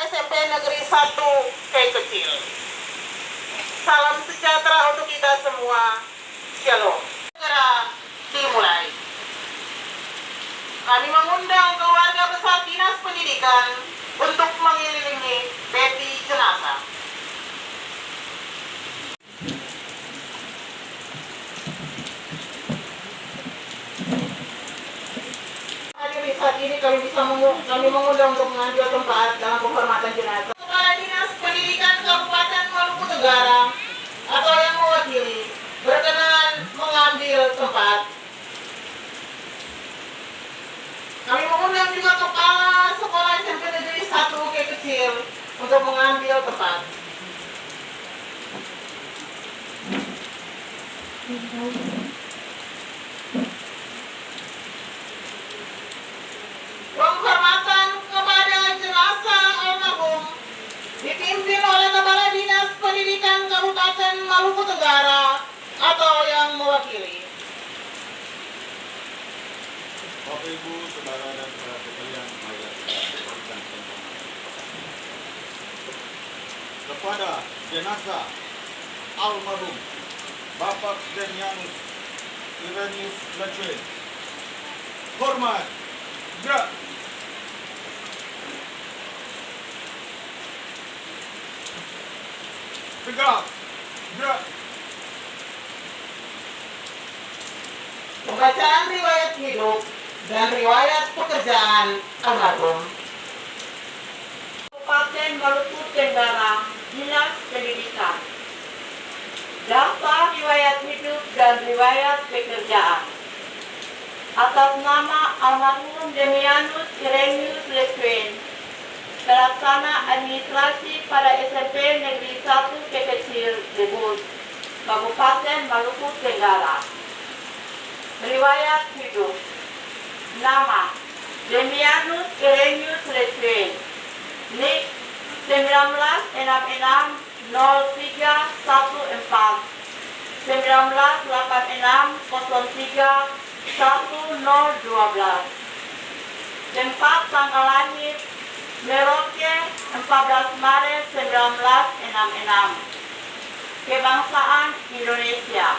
SMP Negeri 1 Kei Kecil. Salam sejahtera untuk kita semua. Shalom. Segera dimulai. Kami mengundang keluarga besar Dinas Pendidikan untuk mengiringi peti jenazah. Saat ini kami mengundang untuk mengambil tempat dalam penghormatan jenazah. Kepala Dinas Pendidikan Kabupaten Maluku Tenggara atau yang mewakili berkenan mengambil tempat. Kami mengundang juga Kepala Sekolah SMP Negeri 1 Kei Kecil untuk mengambil tempat. Penghormatan kepada jenazah almarhum dipimpin oleh Kepala Dinas Pendidikan Kabupaten Maluku Tenggara atau yang mewakili. Bapak Ibu, Saudara dan saudara sekalian, marilah kita berikan penghormatan kepada jenazah almarhum Bapak Denianus Irenius Lecuen. Hormat, gerak. Tegak, gerak. Pembacaan riwayat hidup dan riwayat pekerjaan almarhum. Kabupaten Maluku Tenggara, Dinas Pendidikan. Daftar riwayat hidup dan riwayat pekerjaan. Atas nama almarhum Denianus Irenius Lecuen, Pelaksana Administrasi pada SMP Negeri 1 Kei Kecil Debut, Kabupaten Maluku Tenggara. Riwayat hidup. Nama Denianus Irenius Lecuen, NIK 1966 0314 1986 03 1012. Tempat tanggal lahir Merauke 14 Maret 1966. Kebangsaan Indonesia.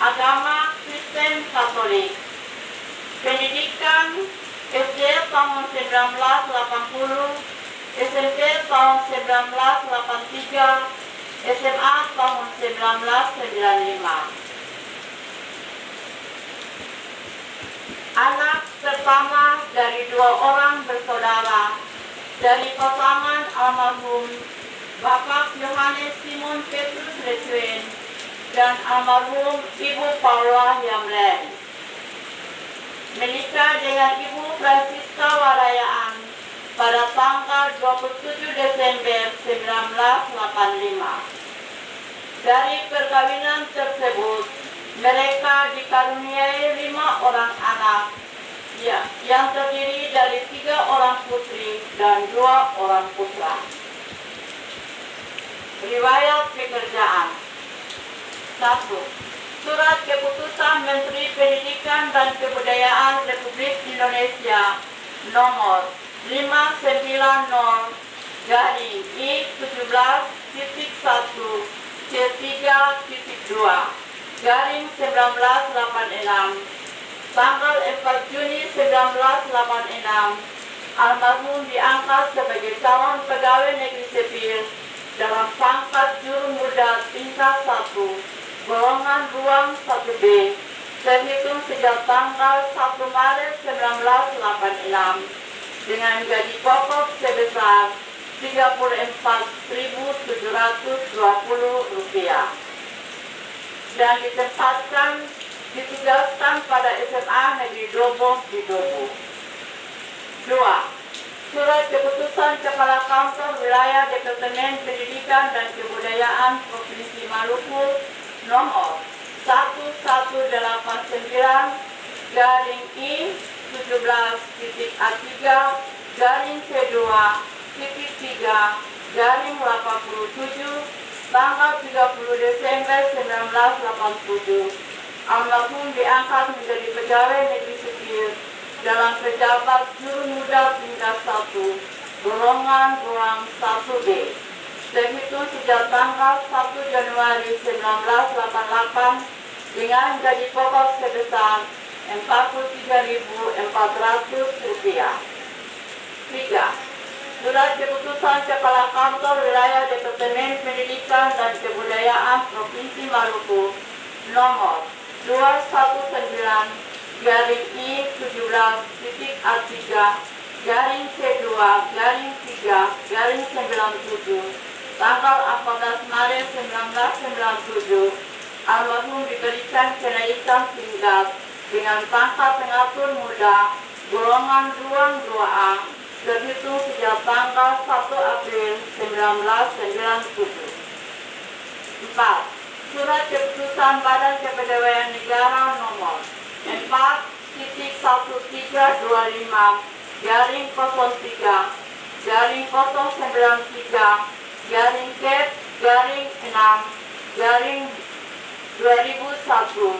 Agama Kristen Katolik. Pendidikan SD tahun 1980, SMP tahun 1983, SMA tahun 1995. Anak pertama dari 2 orang bersaudara dari pasangan almarhum Bapak Yohanes Simon Petrus Lecuen dan almarhum Ibu Paula Yamlen. Menikah dengan Ibu Francisca Warayaan pada tanggal 27 Desember 1985. Dari perkawinan tersebut, mereka dikaruniai 5 orang anak, yang terdiri dari 3 orang putri dan 2 orang putra. Riwayat pekerjaan. 1. Surat Keputusan Menteri Pendidikan dan Kebudayaan Republik Indonesia nomor 590-I-17-3-2-1986 tanggal 4 Juni 1986. Almarhum diangkat sebagai calon pegawai negeri sipil dalam pangkat juru muda tingkat 1 golongan ruang 1B terhitung sejak tanggal 1 Maret 1986 dengan gaji pokok sebesar Rp34.720 dan ditugaskan pada SMA Negeri Dobo di Dobo. 2. Surat Keputusan Kepala Kantor Wilayah Departemen Pendidikan dan Kebudayaan Provinsi Maluku nomor 11-17-I-17-C2-3-87 tanggal 30 Desember 1987. Almarhum diangkat menjadi pegawai negeri sipil dalam pejabat juru muda tingkat 1 golongan ruang 1B. Terhitung sejak tanggal 1 Januari 1988 dengan gaji pokok sebesar Rp43.400. 3. Surat keputusan Kepala Kantor Wilayah Departemen Pendidikan dan Kebudayaan Provinsi Maluku nomor 219-I-17-A3-C2-3-97 tanggal 14 Maret 1997 almarhum diberikan kenaikan tingkat dengan pangkat pengatur muda golongan ruang 2A terhitung sejak tanggal 1 April 1997. 4. Surat keputusan Badan Kepegawaian Negara nomor 4.03-03-03-6-6-2001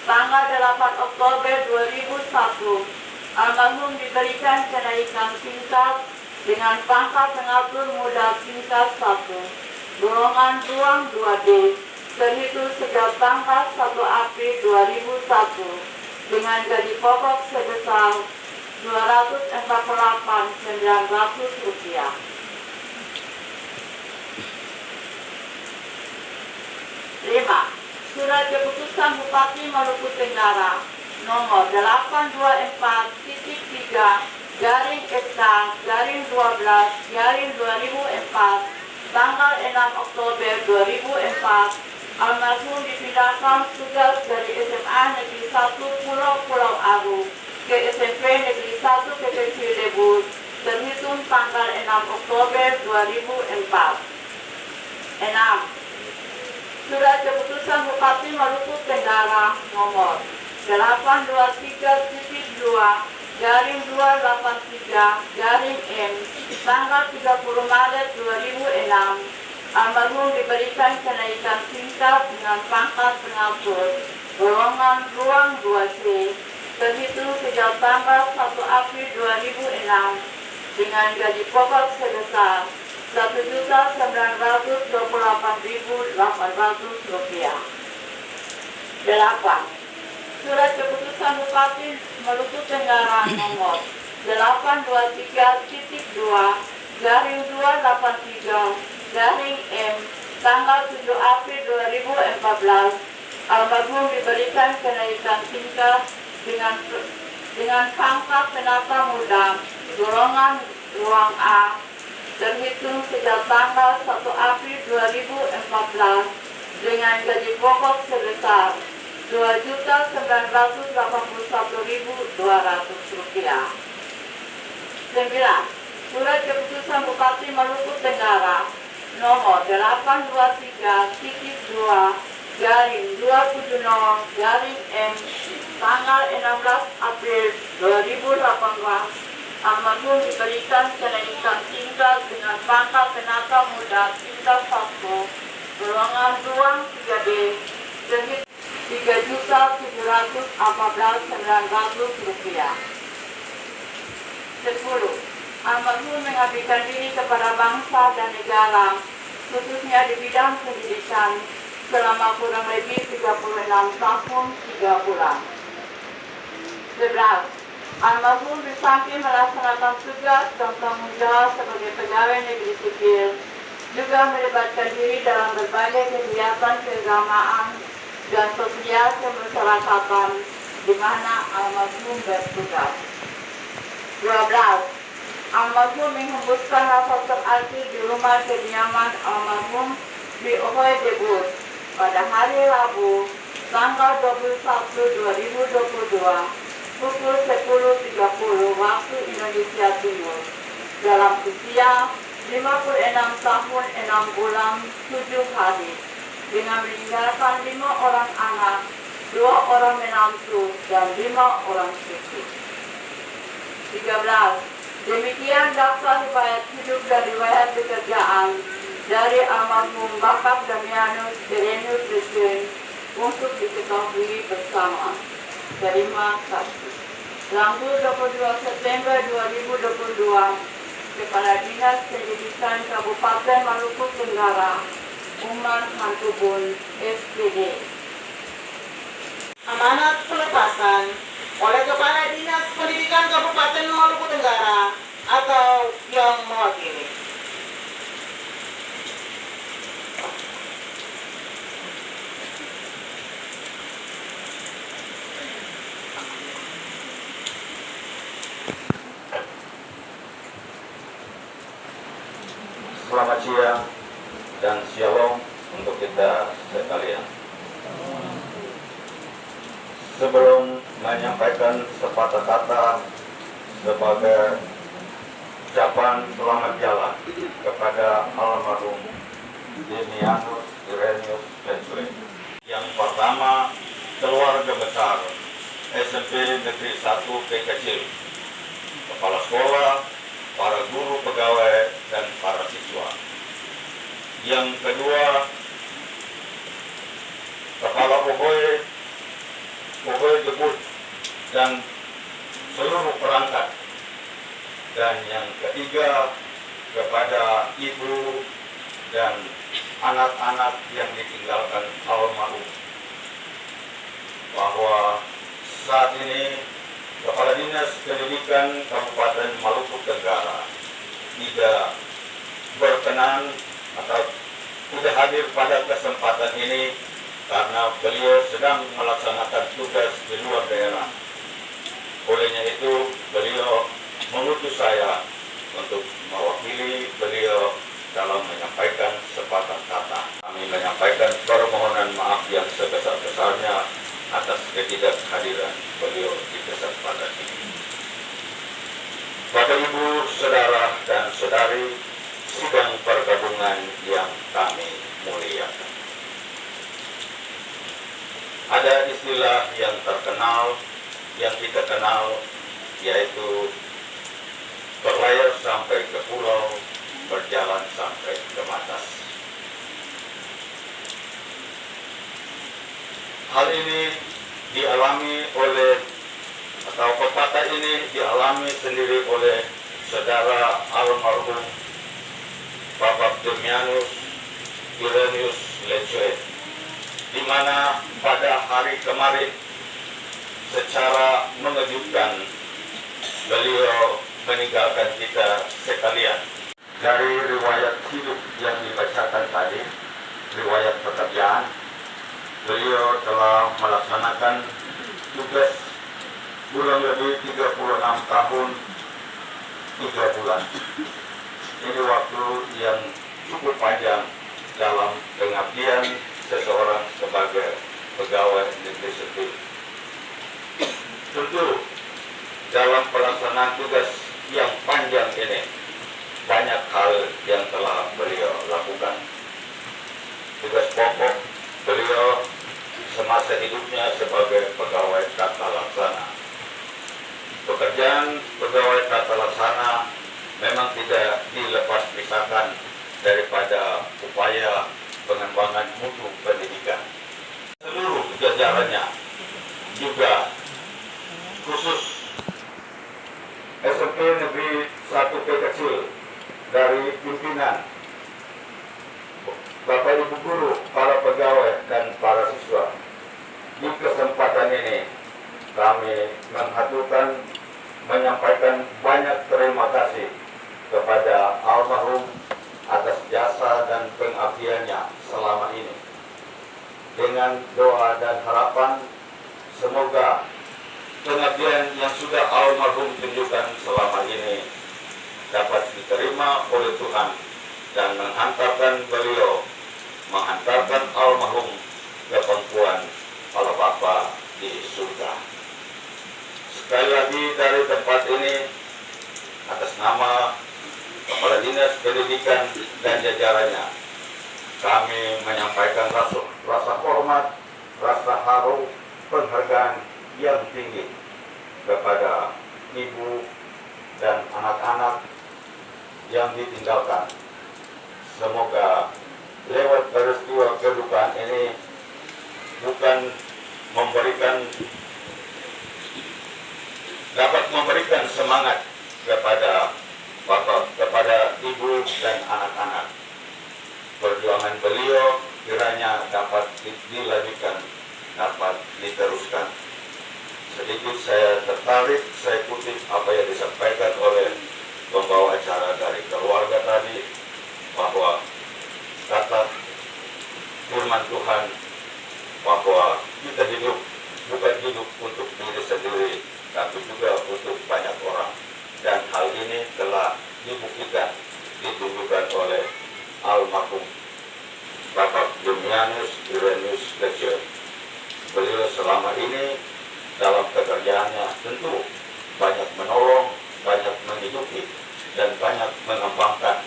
tanggal 8 Oktober 2001 almarhum diberikan kenaikan tingkat dengan pangkat pengatur muda tingkat 1 golongan ruang 2D terhitung sejak tanggal 1 April 2001 dengan gaji pokok sebesar Rp248.900. 5. Surat keputusan Bupati Maluku Tenggara nomor 824-3-SK-12-2004 tanggal 6 Oktober 2004 almarhum dipindahkan tugas dari SMA Negeri 1 Pulau Aru ke SMP Negeri 1 PPC Lebur terhitung tanggal 6 Oktober 2004. 6. Surat keputusan Bupati Maluku Tenggara nomor 823-2-283-M tanggal 30 Maret 2006 almarhum diberikan kenaikan tingkat dengan pangkat pengatur golongan ruang 2C terhitung sejak tanggal 1 April 2006 dengan gaji pokok sebesar Rp1.928.800. 8. Surat keputusan Bupati Maluku Tenggara nomor 823-2-283-M tanggal 7 April 2014 almarhum diberikan kenaikan tingkat dengan pangkat penata muda golongan ruang A terhitung sejak tanggal 1 April 2014 dengan gaji pokok sebesar Rp2.981.200. 9. Surat keputusan Bupati Maluku Tenggara nomor 823-2-270-M tanggal 16 April 2018 almarhum diberikan kenaikan tingkat dengan pangkat penata muda tingkat 1 golongan ruang 3D terhitung Rp3.714.900. 10. Almarhum mengabdikan diri kepada bangsa dan negara, khususnya di bidang pendidikan, selama kurang lebih 36 tahun 3 bulan. 11. Almarhum di samping melaksanakan tugas dan tanggung jawab sebagai pegawai negeri sipil, juga melibatkan diri dalam berbagai kegiatan keagamaan dan sosial kemasyarakatan di mana almarhum bertugas. 12. Almarhum menghembuskan nafas terakhir di rumah kediaman almarhum di Ohoy Debut pada hari Rabu, tanggal 21/2022, pukul 10.30 waktu Indonesia Timur, dalam usia 56 tahun 6 bulan 7 hari, dengan meninggalkan 5 orang anak, 2 orang menantu, dan 5 orang cucu. 13. Demikian daftar riwayat hidup dan riwayat pekerjaan dari almarhum Bapak Damianus Berenius Desen untuk diketahui bersama. Terima kasih. Rabu 22 September 2022, Kepala Dinas Pendidikan Kabupaten Maluku Tenggara, Umar Hantubun, SPD. Amanat pelepasan oleh Kepala Dinas Pendidikan Kabupaten Maluku Tenggara atau yang mewakili. Selamat siang dan shalom untuk kita sekalian. Sebelum menyampaikan sepatah kata sebagai ucapan selamat jalan kepada almarhum Demianus Irenaeus Lenswe. Yang pertama, keluarga besar SMP Negeri 1 Kecil, kepala sekolah, para guru pegawai, dan para siswa. Yang kedua, kepala pegawai debut dan seluruh perangkat. Dan yang ketiga, kepada ibu dan anak-anak yang ditinggalkan almarhum, bahwa saat ini Kepala Dinas Pendidikan Kabupaten Maluku Tenggara tidak berkenan atau tidak hadir pada kesempatan ini karena beliau sedang melaksanakan tugas di luar daerah. Olehnya itu, beliau mengutus saya untuk mewakili beliau dalam menyampaikan sepatah kata. Kami menyampaikan permohonan maaf yang sebesar-besarnya atas ketidakhadiran beliau di kesempatan ini. Bapak, Ibu, Saudara, dan Saudari sidang pergabungan yang kami muliakan. Ada istilah yang terkenal, yang kita kenal, yaitu berlayar sampai ke pulau, berjalan sampai ke batas. Hal ini dialami oleh, atau pepatah ini dialami sendiri oleh saudara almarhum Bapak Demianus Irenaeus Lenswe, di mana pada hari kemarin secara mengejutkan beliau meninggalkan kita sekalian. Dari riwayat hidup yang dibacakan tadi, riwayat pekerjaan, beliau telah melaksanakan tugas kurang lebih 36 tahun 3 bulan. Ini waktu yang cukup panjang dalam pengabdian seseorang sebagai pegawai negeri sipil. Tentu dalam pelaksanaan tugas yang panjang ini banyak hal yang telah beliau lakukan. Tugas pokok beliau semasa hidupnya sebagai pegawai tata laksana. Pekerjaan pegawai tata laksana memang tidak dilepas pisahkan daripada upaya pengembangan mutu pendidikan. Seluruh jajarannya juga, khusus SMP Negeri 1 Kecil, dari pimpinan, Bapak Ibu guru, para pegawai, dan para siswa. Di kesempatan ini kami menyampaikan banyak terima kasih kepada almarhum atas jasa dan pengabdiannya selama ini. Dengan doa dan harapan, semoga pengabdian yang sudah almarhum tunjukkan selama ini dapat diterima oleh Tuhan dan mengantarkan almarhum ke pangkuan para Bapa di surga. Sekali lagi dari tempat ini, atas nama Kepala Dinas Pendidikan dan jajarannya, kami menyampaikan rasa hormat, rasa haru, penghargaan yang tinggi kepada ibu dan anak-anak yang ditinggalkan. Semoga lewat peristiwa kedukaan ini bukan dapat memberikan semangat kepada Bapak kepada ibu dan anak-anak. Perjuangan beliau kiranya dapat dilanjutkan, dapat diteruskan. Sedikit saya tertarik, saya kutip apa yang disampaikan oleh pembawa acara dari keluarga tadi, bahwa kata firman Tuhan bahwa kita hidup bukan hidup untuk diri sendiri, tapi juga untuk banyak orang. Dan hal ini telah dibuktikan, ditunjukkan oleh almarhum Bapak Demianus Irenaeus Lecce. Beliau selama ini dalam pekerjaannya tentu banyak menolong, banyak menghidupi, dan banyak mengembangkan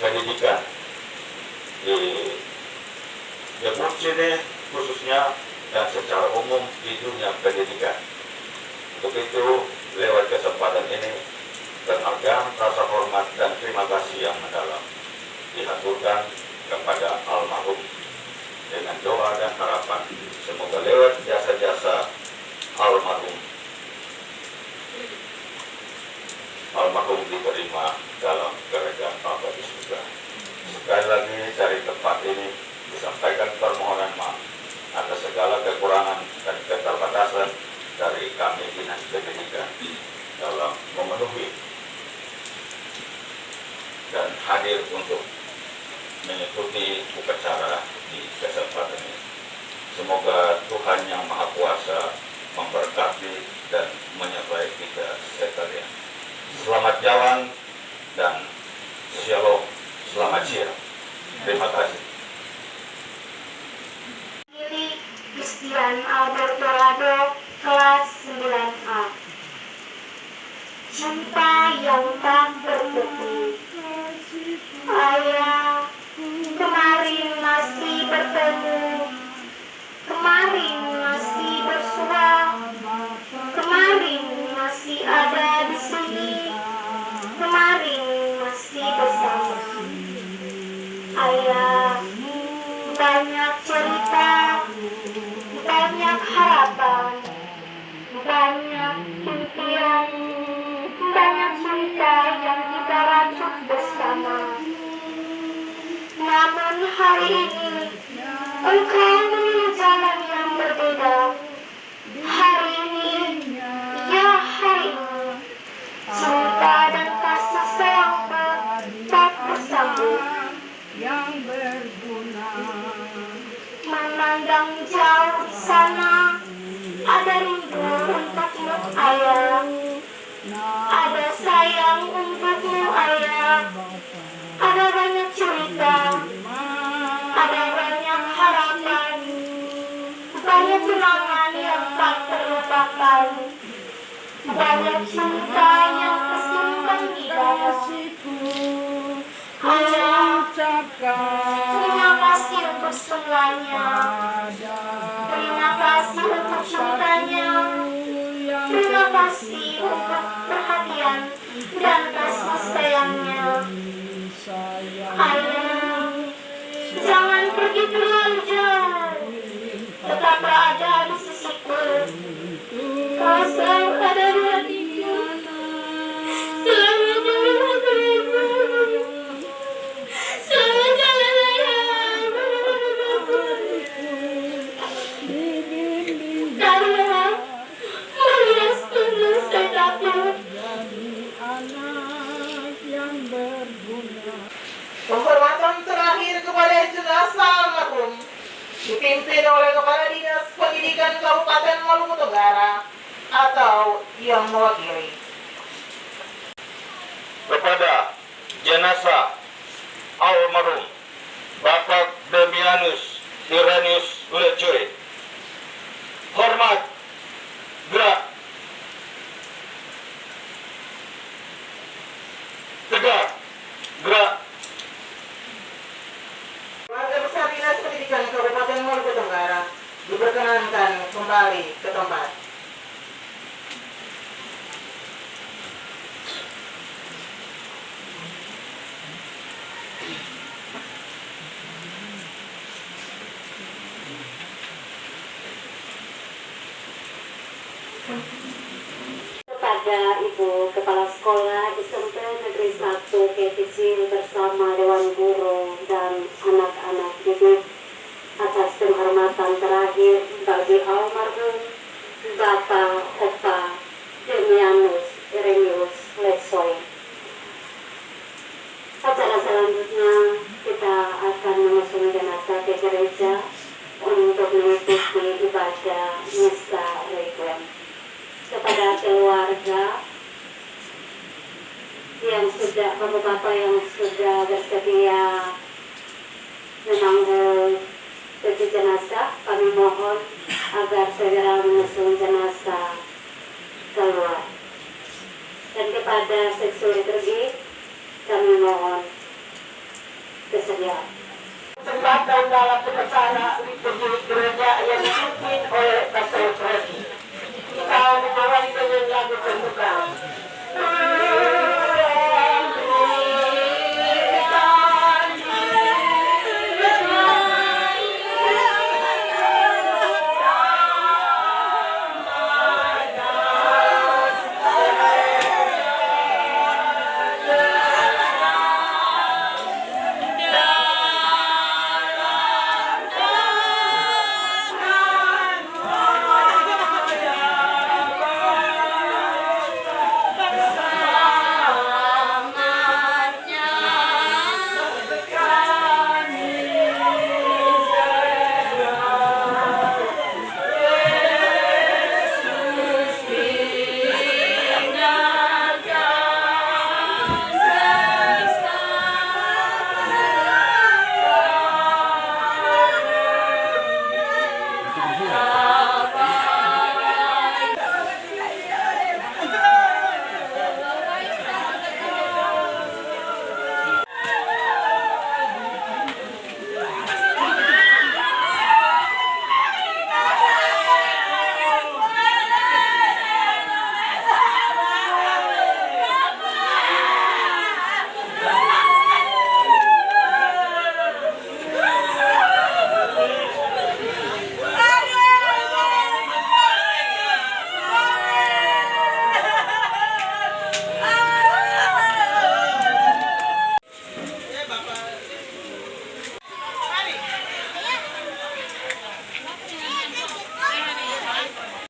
pendidikan di Jember sini khususnya, dan secara umum di dunia pendidikan. Untuk itu, lewat kesempatan ini, penghargaan, rasa hormat, dan terima kasih yang mendalam dihaturkan kepada almarhum dengan doa dan harapan semoga lewat jasa-jasa almarhum diterima dalam kerajaan Bapa di surga. Sekali lagi dari tempat ini disampaikan permohonan maaf atas segala kekurangan dan keterbatasan dari kami Dinas Pendidikan dalam memenuhi dan hadir untuk mengikuti upacara di kesempatan ini. Semoga Tuhan Yang Maha Kuasa memberkati dan menyertai kita sekalian. Selamat jalan dan shalom. Selamat siang. Terima kasih. Christian Albert Dorado, kelas 9A. Cinta yang tak bertepi. Ayah, kemarin masih bertemu, kemarin masih bersua, kemarin masih ada di sini, kemarin masih bersama. Ayah, banyak cerita, banyak harapan, banyak impian, banyak cerita yang kita racuk bersama. Namun hari ini engkau memilih jalan yang berbeda. Hari ini, ya hari ini, cinta dan kasih sayangmu tak bersambut. Memandang jauh di sana, ada rindu untukmu ayah, ada sayang untukmu ayah, ada banyak cerita, ada banyak harapan, banyak kenangan yang tak terlupakan, banyak cinta yang tersimpan di dalam. Ayah, terima kasih untuk semuanya. Terima kasih untuk cintanya. Terima kasih untuk perhatian dan kasih sayangnya. Ayah, jangan pergi terlalu jauh. Tetaplah ada di sisiku. Kau selalu ada di hatiku. Selamat jalan ayah. Selamat jalan ayah. Karena melihat tulus dan takut. Penghormatan terakhir kepada jenazah almarhum dipimpin oleh Kepala Dinas Pendidikan Kabupaten Maluku Tenggara atau yang mewakili. Kepada jenazah almarhum Bapak Demianus Irenaeus Lecce, hormat, gerak, tegak, gerak. Keluarga besar Dinas Pendidikan Kabupaten Maluku Tenggara diperkenankan kembali ke tempat. Kepada Ibu Kepala Sekolah SMP kecil bersama Dewan Guru dan anak-anak didik atas penghormatan terakhir bagi almarhum Bapak Opa Demianus Irenius Lesoy. Acara selanjutnya kita akan mengusung jenazah ke gereja untuk mengikuti ibadah misa requiem. Kepada keluarga yang sudah, bapak-bapak yang sudah bersedia memanggul tujuh jenazah, kami mohon agar segera mengusung jenazah keluar. Dan kepada seksi liturgi, kami mohon kesediaan. Kesempatan dalam pelaksana liturgi gereja yang dipimpin oleh Pastor Freddy. Kita mengawali dengan lagu pembuka.